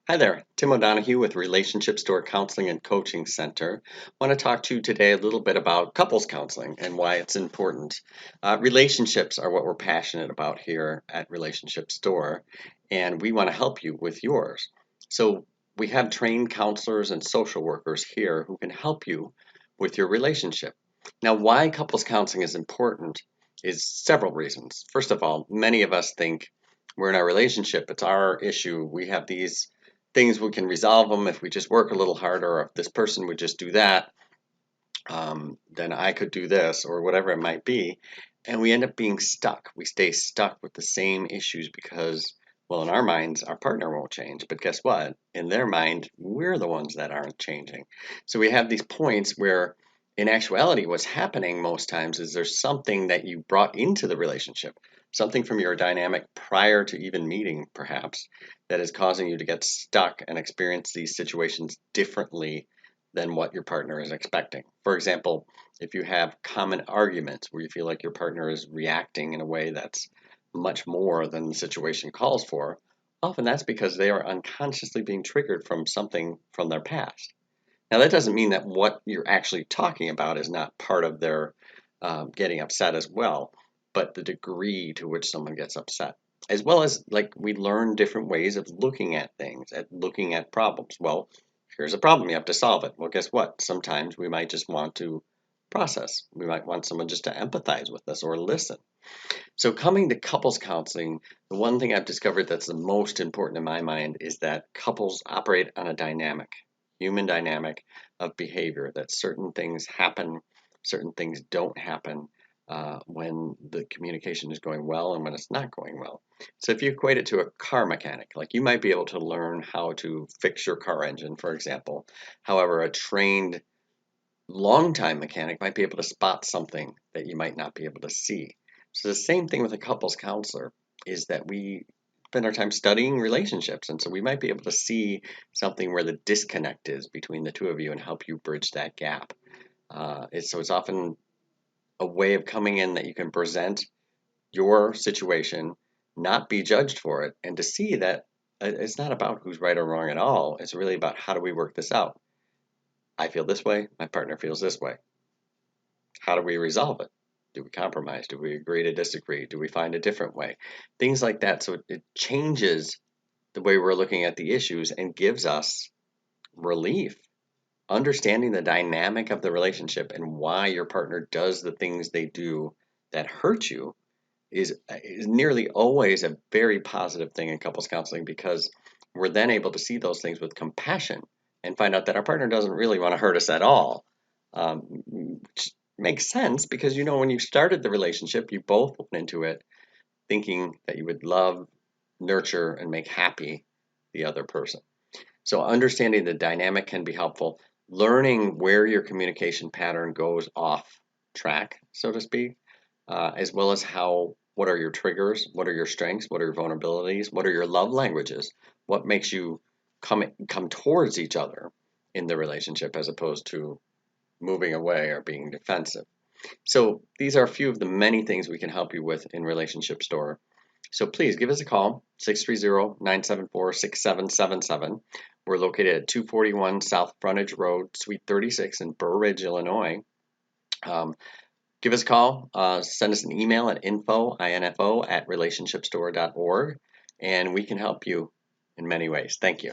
Hi there, Tim O'Donohue with Relationship Store Counseling and Coaching Center. I want to talk to you today a little bit about couples counseling and why it's important. Relationships are what we're passionate about here at Relationship Store, and we want to help you with yours. So we have trained counselors and social workers here who can help you with your relationship. Now, why couples counseling is important is several reasons. First of all, many of us think we're in our relationship, it's our issue. We have these things, we can resolve them if we just work a little harder, or if this person would just do that, then I could do this, or whatever it might be. And we end up being stuck. We stay stuck with the same issues because, well, in our minds, our partner won't change. But guess what? In their mind, we're the ones that aren't changing. So we have these points where, in actuality, what's happening most times is there's something that you brought into the relationship, something from your dynamic prior to even meeting, perhaps, that is causing you to get stuck and experience these situations differently than what your partner is expecting. For example, if you have common arguments where you feel like your partner is reacting in a way that's much more than the situation calls for, often that's because they are unconsciously being triggered from something from their past. Now, that doesn't mean that what you're actually talking about is not part of their getting upset as well, but the degree to which someone gets upset, as well as like we learn different ways of looking at things, at looking at problems. Well, here's a problem, you have to solve it. Well, guess what? Sometimes we might just want to process. We might want someone just to empathize with us or listen. So, coming to couples counseling, the one thing I've discovered that's the most important in my mind is that couples operate on a dynamic, human dynamic of behavior, that certain things happen, certain things don't happen when the communication is going well and when it's not going well. So, if you equate it to a car mechanic, like you might be able to learn how to fix your car engine, for example. However, a trained longtime mechanic might be able to spot something that you might not be able to see. So the same thing with a couples counselor is that we spend our time studying relationships, and so we might be able to see something where the disconnect is between the two of you and help you bridge that gap. So it's often a way of coming in that you can present your situation, not be judged for it, and to see that it's not about who's right or wrong at all. It's really about how do we work this out. I feel this way, my partner feels this way. How do we resolve it? Do we compromise? Do we agree to disagree? Do we find a different way? Things like that. So it changes the way we're looking at the issues and gives us relief. Understanding the dynamic of the relationship and why your partner does the things they do that hurt you is nearly always a very positive thing in couples counseling, because we're then able to see those things with compassion and find out that our partner doesn't really want to hurt us at all. Which makes sense because when you started the relationship, you both went into it thinking that you would love, nurture, and make happy the other person. So understanding the dynamic can be helpful. Learning where your communication pattern goes off track, so to speak, as well as what are your triggers, what are your strengths, what are your vulnerabilities, what are your love languages, what makes you come towards each other in the relationship as opposed to moving away or being defensive. So these are a few of the many things we can help you with in Relationship Store. So please give us a call, 630-974-6777. We're located at 241 South Frontage Road, Suite 36 in Burr Ridge, Illinois. Um, Give us a call, send us an email at info@relationshipstore.org, and we can help you in many ways. Thank you.